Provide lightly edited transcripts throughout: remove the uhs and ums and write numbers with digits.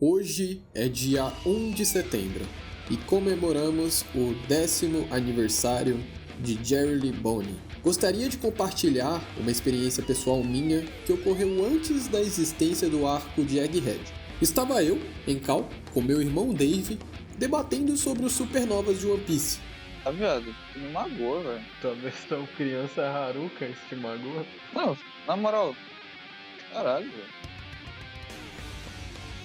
Hoje é dia 1 de setembro e comemoramos o 10º aniversário de Jerry Lee Bonnie. Gostaria de compartilhar uma experiência pessoal minha que ocorreu antes da existência do arco de Egghead. Estava eu, em Cal, com meu irmão Dave, debatendo sobre os supernovas de One Piece. Tá, viado, tu me magoou, velho. Tua versão criança Haruka te magoa? Não, na moral, caralho, velho.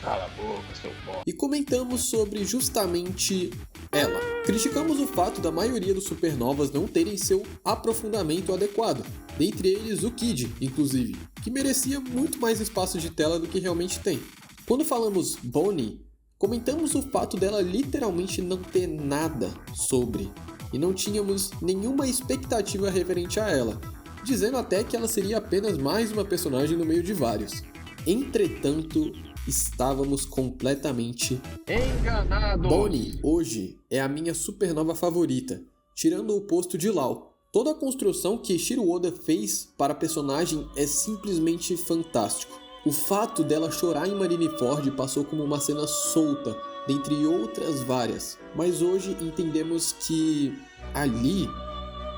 Cala a boca, seu pó. E comentamos sobre justamente ela. Criticamos o fato da maioria dos supernovas não terem seu aprofundamento adequado, dentre eles o Kid, inclusive, que merecia muito mais espaço de tela do que realmente tem. Quando falamos Bonnie, comentamos o fato dela literalmente não ter nada sobre, e não tínhamos nenhuma expectativa referente a ela, dizendo até que ela seria apenas mais uma personagem no meio de vários. Entretanto, estávamos completamente enganados. Bonnie, hoje, é a minha supernova favorita, tirando o posto de Law. Toda a construção que Eiichiro Oda fez para a personagem é simplesmente fantástico. O fato dela chorar em Marineford passou como uma cena solta, dentre outras várias, mas hoje entendemos que ali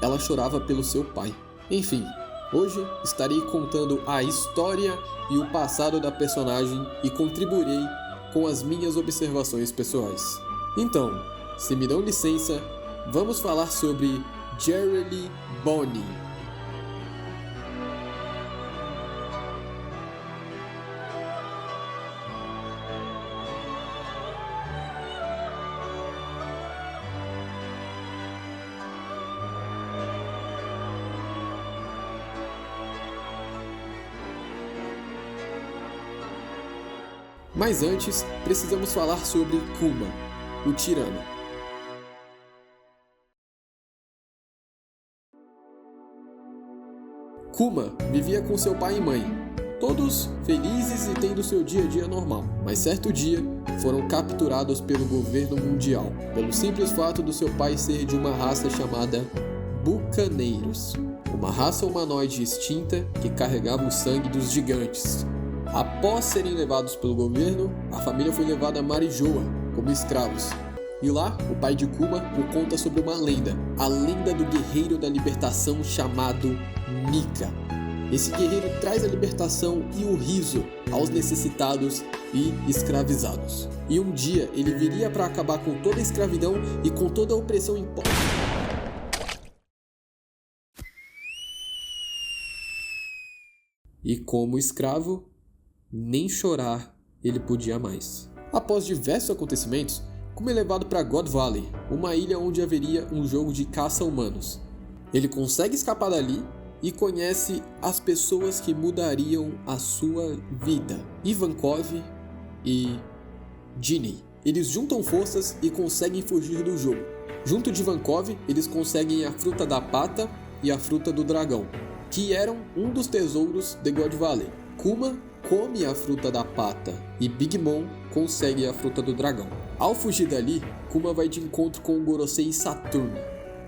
ela chorava pelo seu pai. Enfim, hoje estarei contando a história e o passado da personagem e contribuirei com as minhas observações pessoais. Então, se me dão licença, vamos falar sobre Jerry Lee Bonnie. Mas antes, precisamos falar sobre Kuma, o tirano. Kuma vivia com seu pai e mãe, todos felizes e tendo seu dia a dia normal, mas certo dia foram capturados pelo governo mundial, pelo simples fato do seu pai ser de uma raça chamada Bucaneiros, uma raça humanoide extinta que carregava o sangue dos gigantes. Após serem levados pelo governo, a família foi levada a Marijoa como escravos. E lá, o pai de Kuma o conta sobre uma lenda, a lenda do guerreiro da libertação chamado Nika. Esse guerreiro traz a libertação e o riso aos necessitados e escravizados. E um dia ele viria para acabar com toda a escravidão e com toda a opressão imposta. E como escravo, nem chorar ele podia mais. Após diversos acontecimentos, Kuma é levado para God Valley, uma ilha onde haveria um jogo de caça a humanos. Ele consegue escapar dali e conhece as pessoas que mudariam a sua vida, Ivankov e Ginny. Eles juntam forças e conseguem fugir do jogo. Junto de Ivankov, eles conseguem a fruta da pata e a fruta do dragão, que eram um dos tesouros de God Valley. Kuma come a fruta da pata e Big Mom consegue a fruta do dragão. Ao fugir dali, Kuma vai de encontro com o Gorosei Saturno,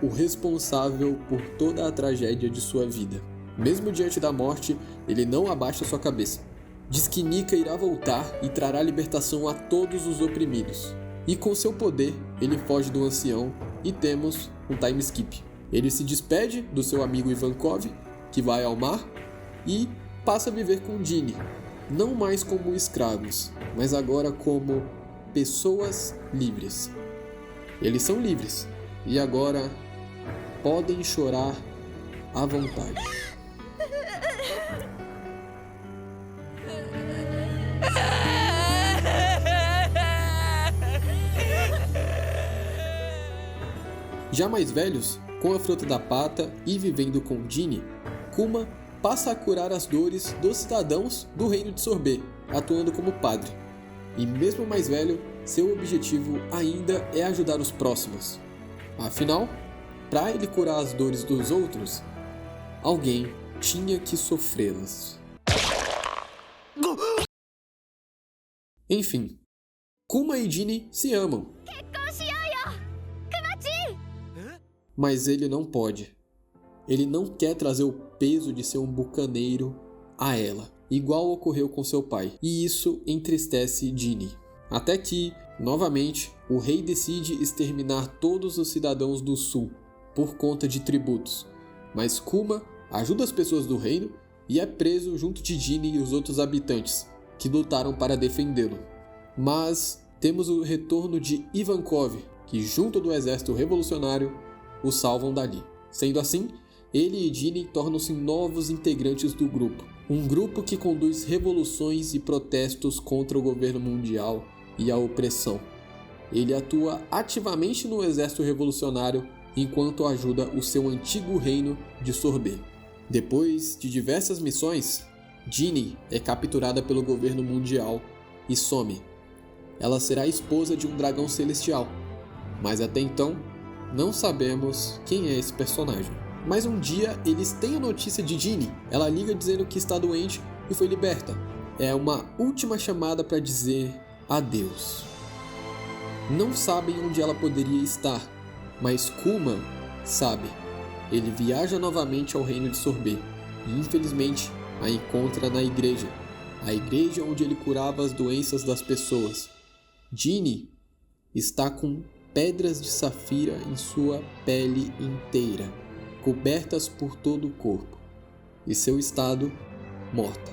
o responsável por toda a tragédia de sua vida. Mesmo diante da morte, ele não abaixa sua cabeça. Diz que Nika irá voltar e trará libertação a todos os oprimidos. E com seu poder, ele foge do ancião e temos um time skip. Ele se despede do seu amigo Ivankov, que vai ao mar, e passa a viver com Ginny, não mais como escravos, mas agora como pessoas livres. Eles são livres e agora podem chorar à vontade. Já mais velhos, com a fruta da pata e vivendo com Ginny, Kuma passa a curar as dores dos cidadãos do reino de Sorbet, atuando como padre. E mesmo mais velho, seu objetivo ainda é ajudar os próximos. Afinal, para ele curar as dores dos outros, alguém tinha que sofrê-las. Enfim, Kuma e Ginny se amam. Mas ele não pode. Ele não quer trazer o peso de ser um bucaneiro a ela, igual ocorreu com seu pai, e isso entristece Ginny. Até que, novamente, o rei decide exterminar todos os cidadãos do sul por conta de tributos. Mas Kuma ajuda as pessoas do reino e é preso junto de Ginny e os outros habitantes, que lutaram para defendê-lo. Mas temos o retorno de Ivankov, que junto do exército revolucionário o salvam dali. Sendo assim, ele e Ginny tornam-se novos integrantes do grupo. Um grupo que conduz revoluções e protestos contra o governo mundial e a opressão. Ele atua ativamente no exército revolucionário enquanto ajuda o seu antigo reino de Sorbet. Depois de diversas missões, Ginny é capturada pelo governo mundial e some. Ela será esposa de um dragão celestial, mas até então não sabemos quem é esse personagem. Mas um dia eles têm a notícia de Ginny. Ela liga dizendo que está doente e foi liberta. É uma última chamada para dizer adeus. Não sabem onde ela poderia estar, mas Kuma sabe. Ele viaja novamente ao reino de Sorbet e infelizmente a encontra na igreja. A igreja onde ele curava as doenças das pessoas. Ginny está com pedras de safira em sua pele inteira, cobertas por todo o corpo, e seu estado morta.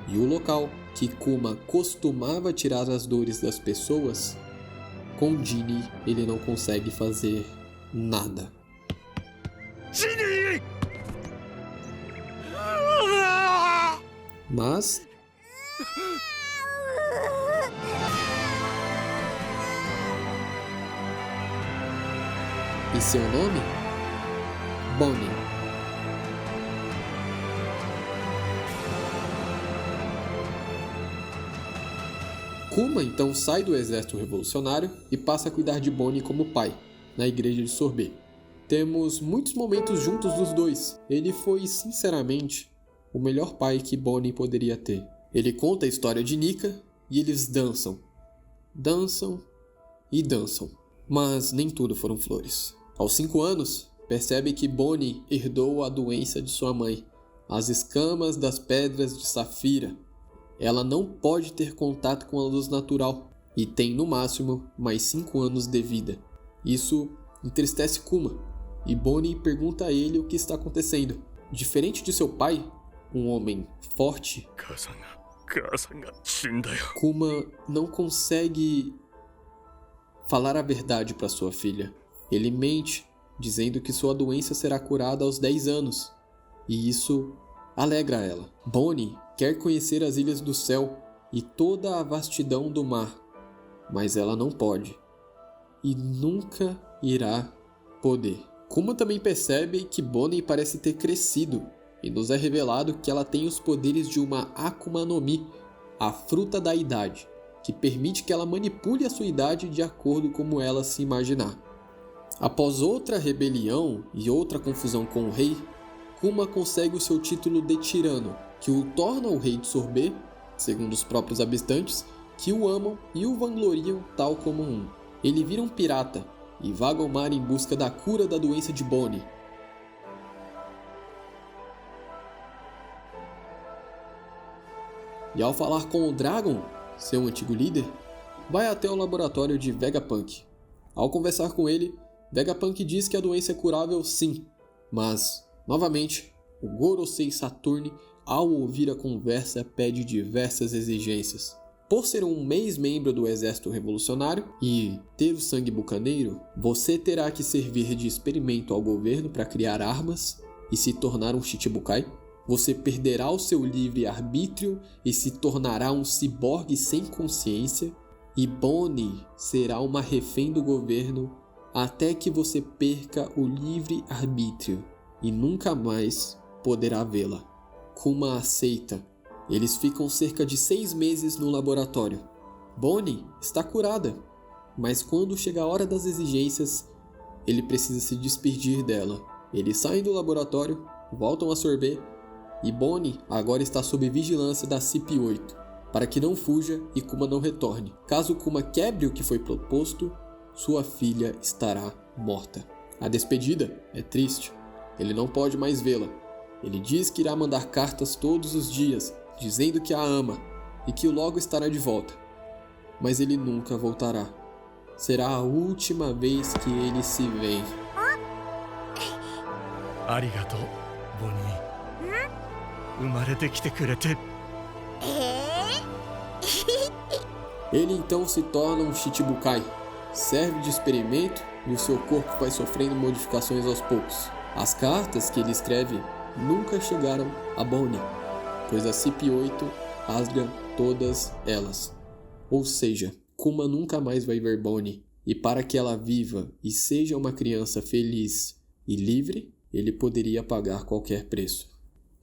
E o local que Kuma costumava tirar as dores das pessoas, com Ginny ele não consegue fazer nada. Ginny! Mas e seu nome? Bonnie. Kuma então sai do exército revolucionário e passa a cuidar de Bonnie como pai, na igreja de Sorbet. Temos muitos momentos juntos dos dois. Ele foi, sinceramente, o melhor pai que Bonnie poderia ter. Ele conta a história de Nika e eles dançam. Dançam e dançam. Mas nem tudo foram flores. Aos 5 anos, percebe que Bonnie herdou a doença de sua mãe, as escamas das pedras de safira. Ela não pode ter contato com a luz natural e tem no máximo mais 5 anos de vida. Isso entristece Kuma e Bonnie pergunta a ele o que está acontecendo. Diferente de seu pai, um homem forte, Kuma não consegue falar a verdade para sua filha. Ele mente, dizendo que sua doença será curada aos 10 anos, e isso alegra ela. Bonnie quer conhecer as ilhas do céu e toda a vastidão do mar, mas ela não pode, e nunca irá poder. Kuma também percebe que Bonnie parece ter crescido, e nos é revelado que ela tem os poderes de uma Akuma no Mi, a fruta da idade, que permite que ela manipule a sua idade de acordo como ela se imaginar. Após outra rebelião e outra confusão com o rei, Kuma consegue o seu título de tirano, que o torna o rei de Sorbet, segundo os próprios habitantes, que o amam e o vangloriam tal como um. Ele vira um pirata e vaga ao mar em busca da cura da doença de Bonnie. E ao falar com o Dragon, seu antigo líder, vai até o laboratório de Vegapunk. Ao conversar com ele, Vegapunk diz que a doença é curável sim, mas, novamente, o Gorosei Saturne, ao ouvir a conversa, pede diversas exigências. Por ser um ex-membro do exército revolucionário e ter o sangue bucaneiro, você terá que servir de experimento ao governo para criar armas e se tornar um Shichibukai. Você perderá o seu livre-arbítrio e se tornará um ciborgue sem consciência. E Bonnie será uma refém do governo até que você perca o livre-arbítrio e nunca mais poderá vê-la. Kuma aceita. Eles ficam cerca de 6 meses no laboratório. Bonnie está curada, mas quando chega a hora das exigências, ele precisa se despedir dela. Eles saem do laboratório, voltam a Sorbet, e Bonnie agora está sob vigilância da CIP-8, para que não fuja e Kuma não retorne. Caso Kuma quebre o que foi proposto, sua filha estará morta. A despedida é triste. Ele não pode mais vê-la. Ele diz que irá mandar cartas todos os dias, dizendo que a ama e que logo estará de volta. mas ele nunca voltará. Será a última vez que eles se veem. Arigato, Bonnie. Umarete kite kurete. Ele então se torna um Shichibukai, serve de experimento e o seu corpo vai sofrendo modificações aos poucos. As cartas que ele escreve nunca chegaram a Bonnie, pois a CP8 rasga todas elas. Ou seja, Kuma nunca mais vai ver Bonnie, e para que ela viva e seja uma criança feliz e livre, ele poderia pagar qualquer preço.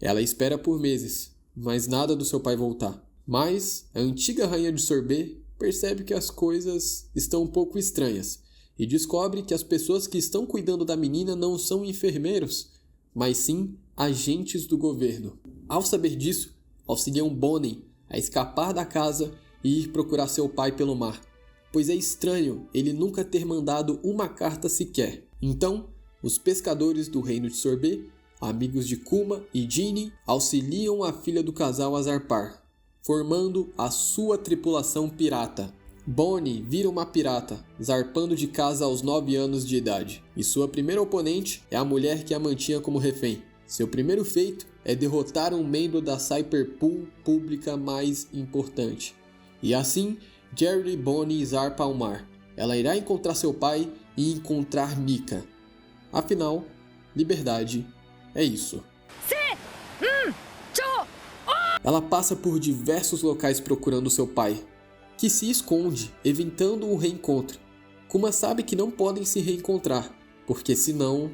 Ela espera por meses, mas nada do seu pai voltar. Mas a antiga rainha de Sorbet percebe que as coisas estão um pouco estranhas e descobre que as pessoas que estão cuidando da menina não são enfermeiros, mas sim agentes do governo. Ao saber disso, auxiliam Bonnie a escapar da casa e ir procurar seu pai pelo mar, pois é estranho ele nunca ter mandado uma carta sequer. Então, os pescadores do reino de Sorbet, amigos de Kuma e Ginny, auxiliam a filha do casal a zarpar, formando a sua tripulação pirata. Bonnie vira uma pirata, zarpando de casa aos 9 anos de idade, e sua primeira oponente é a mulher que a mantinha como refém. Seu primeiro feito é derrotar um membro da Cyberpool pública mais importante. E assim, Jerry e Bonnie zarpa ao mar. Ela irá encontrar seu pai e encontrar Mika. Afinal, liberdade é isso. Ela passa por diversos locais procurando seu pai, que se esconde, evitando o reencontro. Kuma sabe que não podem se reencontrar, porque senão...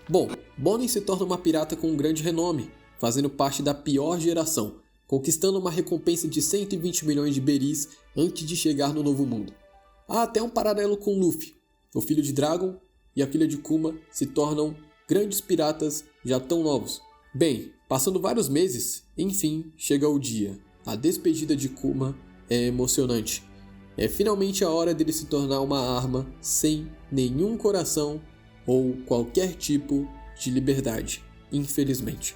Bom, Bonnie se torna uma pirata com um grande renome, fazendo parte da pior geração, conquistando uma recompensa de 120 milhões de beris antes de chegar no Novo Mundo. Há até um paralelo com Luffy. O filho de Dragon e a filha de Kuma se tornam grandes piratas já tão novos. Bem, passando vários meses, enfim, chega o dia. A despedida de Kuma é emocionante. É finalmente a hora dele se tornar uma arma sem nenhum coração ou qualquer tipo de liberdade, infelizmente.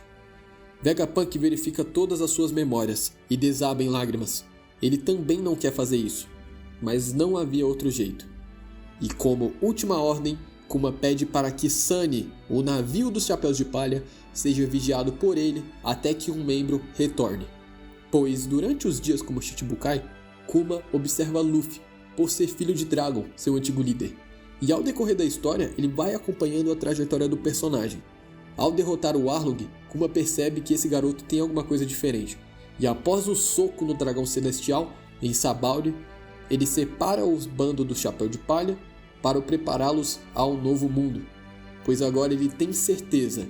Vegapunk verifica todas as suas memórias e desaba em lágrimas. Ele também não quer fazer isso, mas não havia outro jeito. E como última ordem, Kuma pede para que Sunny, o navio dos Chapéus de Palha, seja vigiado por ele até que um membro retorne. Pois durante os dias como Shichibukai, Kuma observa Luffy, por ser filho de Dragon, seu antigo líder. E ao decorrer da história, ele vai acompanhando a trajetória do personagem. Ao derrotar o Arlong, Kuma percebe que esse garoto tem alguma coisa diferente. E após o soco no Dragão Celestial, em Sabaody, ele separa os bandos do Chapéu de Palha para prepará-los ao novo mundo. Pois agora ele tem certeza.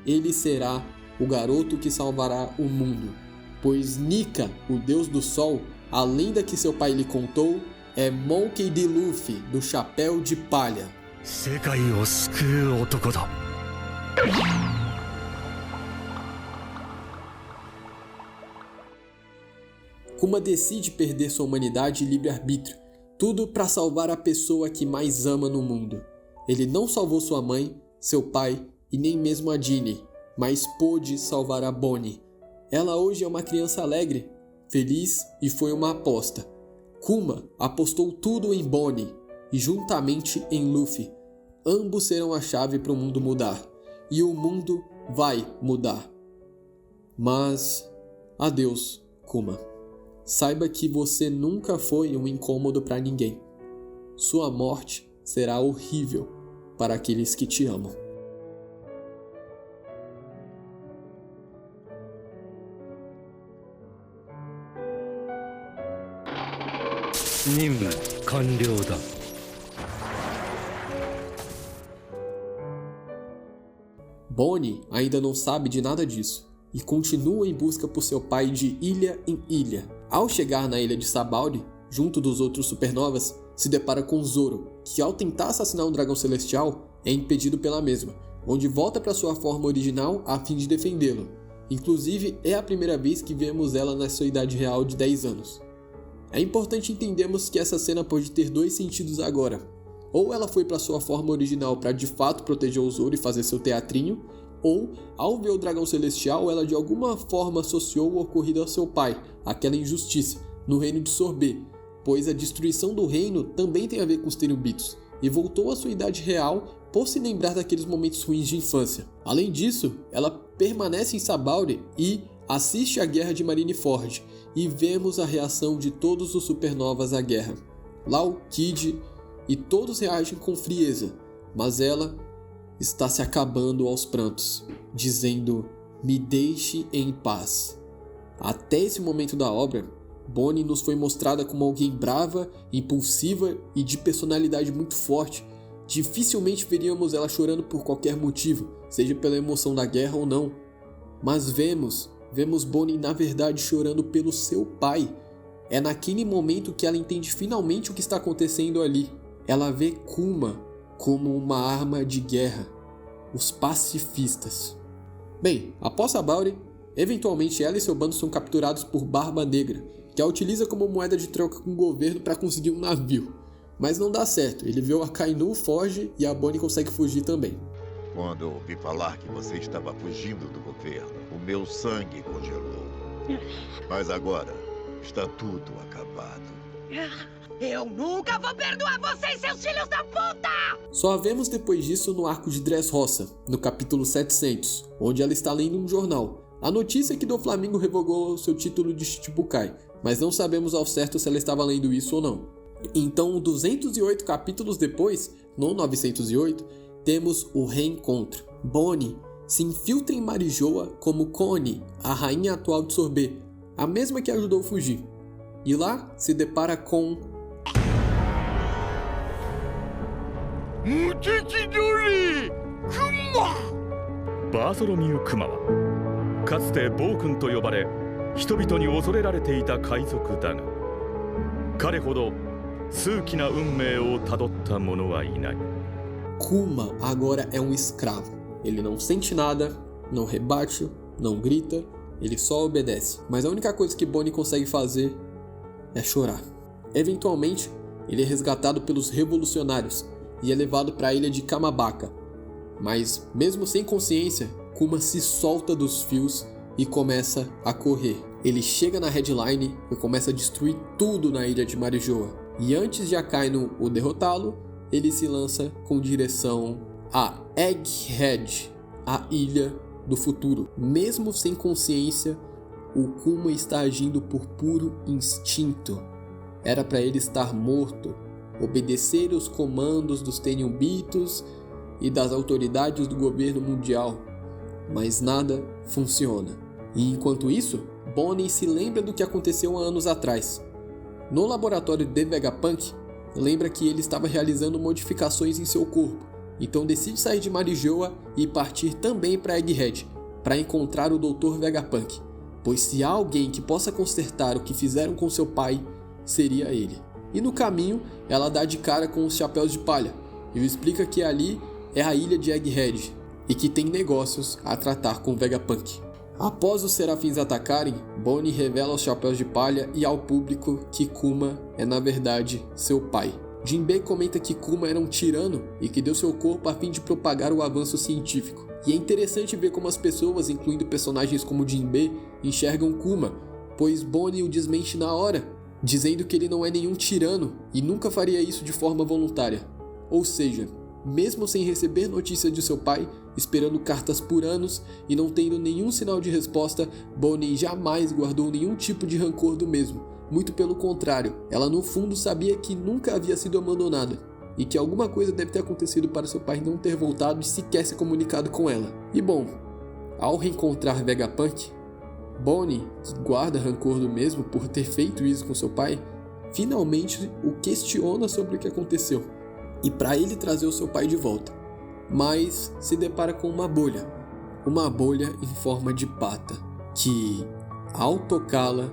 Ele será o garoto que salvará o mundo. Pois Nika, o deus do sol, a lenda que seu pai lhe contou, é Monkey D. Luffy, do Chapéu de Palha. Kuma decide perder sua humanidade e livre-arbítrio, tudo para salvar a pessoa que mais ama no mundo. Ele não salvou sua mãe, seu pai e nem mesmo a Ginny, mas pôde salvar a Bonnie. Ela hoje é uma criança alegre, feliz e foi uma aposta. Kuma apostou tudo em Bonnie e juntamente em Luffy. Ambos serão a chave para o mundo mudar. E o mundo vai mudar. Mas, adeus, Kuma. Saiba que você nunca foi um incômodo para ninguém. Sua morte será horrível para aqueles que te amam. Bonnie ainda não sabe de nada disso e continua em busca por seu pai de ilha em ilha. Ao chegar na ilha de Sabaody, junto dos outros supernovas, se depara com Zoro, que ao tentar assassinar um dragão celestial, é impedido pela mesma, onde volta para sua forma original a fim de defendê-lo. Inclusive, é a primeira vez que vemos ela na sua idade real de 10 anos. É importante entendermos que essa cena pode ter dois sentidos agora. Ou ela foi para sua forma original para de fato proteger o Zoro e fazer seu teatrinho, ou, ao ver o dragão celestial, ela de alguma forma associou o ocorrido ao seu pai, aquela injustiça, no reino de Sorbet, pois a destruição do reino também tem a ver com os Tenryubitos, e voltou à sua idade real por se lembrar daqueles momentos ruins de infância. Além disso, ela permanece em Sabaody e assiste à guerra de Marineford, e vemos a reação de todos os supernovas à guerra. Law, Kid e todos reagem com frieza, mas ela está se acabando aos prantos, dizendo: "Me deixe em paz." Até esse momento da obra, Bonnie nos foi mostrada como alguém brava, impulsiva e de personalidade muito forte. Dificilmente veríamos ela chorando por qualquer motivo, seja pela emoção da guerra ou não. Mas vemos Bonnie na verdade chorando pelo seu pai. É naquele momento que ela entende finalmente o que está acontecendo ali. Ela vê Kuma como uma arma de guerra, os pacifistas. Bem, após Sabaody, eventualmente ela e seu bando são capturados por Barba Negra, que a utiliza como moeda de troca com o governo para conseguir um navio. Mas não dá certo, ele vê o Akainu, foge e a Bonnie consegue fugir também. Quando eu ouvi falar que você estava fugindo do governo, o meu sangue congelou. Mas agora está tudo acabado. Eu nunca vou perdoar vocês, seus filhos da puta! Só a vemos depois disso no arco de Dressrosa, no capítulo 700, onde ela está lendo um jornal. A notícia é que Doflamingo revogou seu título de Shichibukai, mas não sabemos ao certo se ela estava lendo isso ou não. Então, 208 capítulos depois, no 908, temos o reencontro. Bonnie se infiltra em Marijoa como Connie, a rainha atual de Sorbet, a mesma que ajudou a fugir. E lá se depara com... Kuma! バーソロミュー・クマはかつて暴君と呼ばれ人々に恐れられていた海賊だが彼ほど数奇な運命をたどった者はいない。 Kuma agora é um escravo. Ele não sente nada, não rebate, não grita, ele só obedece. Mas a única coisa que Bonnie consegue fazer é chorar. Eventualmente, ele é resgatado pelos revolucionários e é levado para a ilha de Kamabaka. Mas, mesmo sem consciência, Kuma se solta dos fios e começa a correr. Ele chega na Headline e começa a destruir tudo na ilha de Marijoa. E antes de Akainu o derrotá-lo, ele se lança com direção a Egghead, a ilha do futuro. Mesmo sem consciência, o Kuma está agindo por puro instinto. Era para ele estar morto, obedecer os comandos dos Tenryubitos e das autoridades do governo mundial, mas nada funciona. E enquanto isso, Bonnie se lembra do que aconteceu há anos atrás. No laboratório de Vegapunk, lembra que ele estava realizando modificações em seu corpo, então decide sair de Marijoa e partir também para Egghead, para encontrar o Dr. Vegapunk, pois se há alguém que possa consertar o que fizeram com seu pai, seria ele. E no caminho, ela dá de cara com os Chapéus de Palha, e explica que ali é a ilha de Egghead, e que tem negócios a tratar com Vegapunk. Após os Serafins atacarem, Bonnie revela aos Chapéus de Palha e ao público que Kuma é na verdade seu pai. Jinbei comenta que Kuma era um tirano e que deu seu corpo a fim de propagar o avanço científico. E é interessante ver como as pessoas, incluindo personagens como Jinbei, enxergam Kuma, pois Bonnie o desmente na hora, dizendo que ele não é nenhum tirano e nunca faria isso de forma voluntária. Ou seja, mesmo sem receber notícia de seu pai, esperando cartas por anos e não tendo nenhum sinal de resposta, Bonnie jamais guardou nenhum tipo de rancor do mesmo. Muito pelo contrário, ela no fundo sabia que nunca havia sido abandonada e que alguma coisa deve ter acontecido para seu pai não ter voltado e sequer se comunicado com ela. E bom, ao reencontrar Vegapunk, Bonnie, que guarda rancor do mesmo por ter feito isso com seu pai, finalmente o questiona sobre o que aconteceu e para ele trazer o seu pai de volta. Mas se depara com uma bolha em forma de pata, que, ao tocá-la,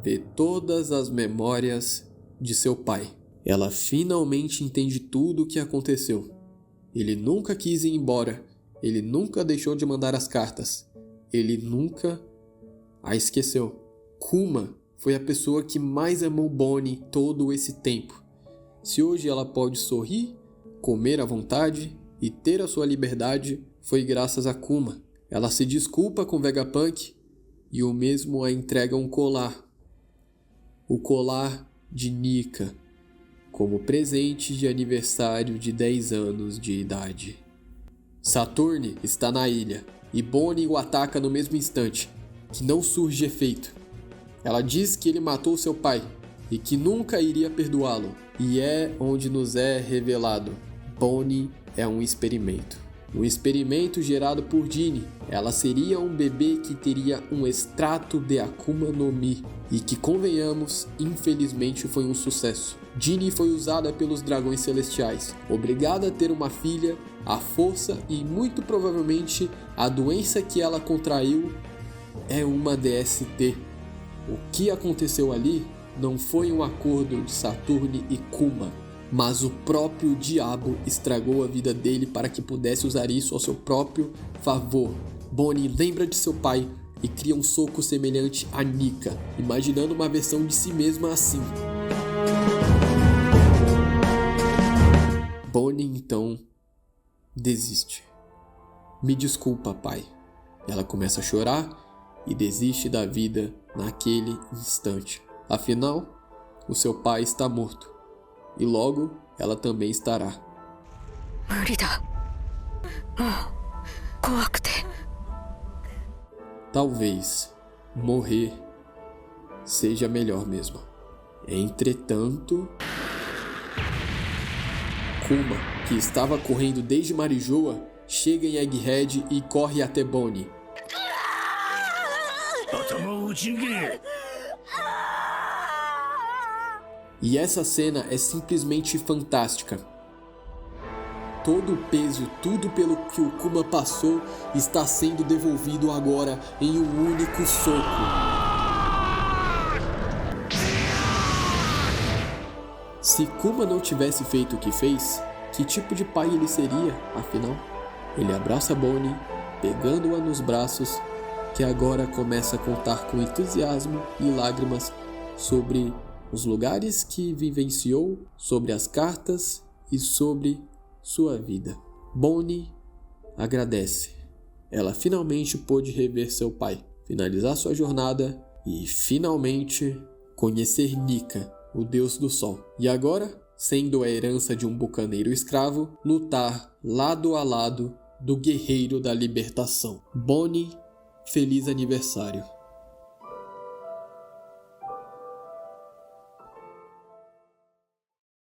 vê todas as memórias de seu pai. Ela finalmente entende tudo o que aconteceu. Ele nunca quis ir embora, ele nunca deixou de mandar as cartas. ele nunca a esqueceu. Kuma foi a pessoa que mais amou Bonnie todo esse tempo. Se hoje ela pode sorrir, comer à vontade e ter a sua liberdade, foi graças a Kuma. Ela se desculpa com Vegapunk e o mesmo a entrega um colar. O colar de Nika, como presente de aniversário de 10 anos de idade. Saturne está na ilha e Bonnie o ataca no mesmo instante, que não surge efeito. Ela diz que ele matou seu pai e que nunca iria perdoá-lo, e é onde nos é revelado: Bonnie é um experimento. Um experimento gerado por Jinny. Ela seria um bebê que teria um extrato de Akuma no Mi, e que, convenhamos, infelizmente foi um sucesso. Jinny foi usada pelos dragões celestiais, obrigada a ter uma filha, a força e muito provavelmente a doença que ela contraiu é uma DST. O que aconteceu ali não foi um acordo de Saturne e Kuma, mas o próprio diabo estragou a vida dele para que pudesse usar isso ao seu próprio favor. Bonnie lembra de seu pai e cria um soco semelhante a Nika, imaginando uma versão de si mesma assim. Bonnie então desiste. Me desculpa, pai. Ela começa a chorar e desiste da vida naquele instante. Afinal, o seu pai está morto. E logo ela também estará. Talvez morrer seja melhor mesmo. Entretanto, Kuma, que estava correndo desde Marijoa, chega em Egghead e corre até Bonnie. E essa cena é simplesmente fantástica. Todo o peso, tudo pelo que o Kuma passou, está sendo devolvido agora em um único soco. Se Kuma não tivesse feito o que fez, que tipo de pai ele seria, afinal? Ele abraça Bonnie, pegando-a nos braços, que agora começa a contar com entusiasmo e lágrimas sobre os lugares que vivenciou, sobre as cartas e sobre sua vida. Bonnie agradece. Ela finalmente pôde rever seu pai, finalizar sua jornada e finalmente conhecer Nika, o deus do sol. E agora, sendo a herança de um bucaneiro escravo, lutar lado a lado do guerreiro da libertação. Bonnie, feliz aniversário.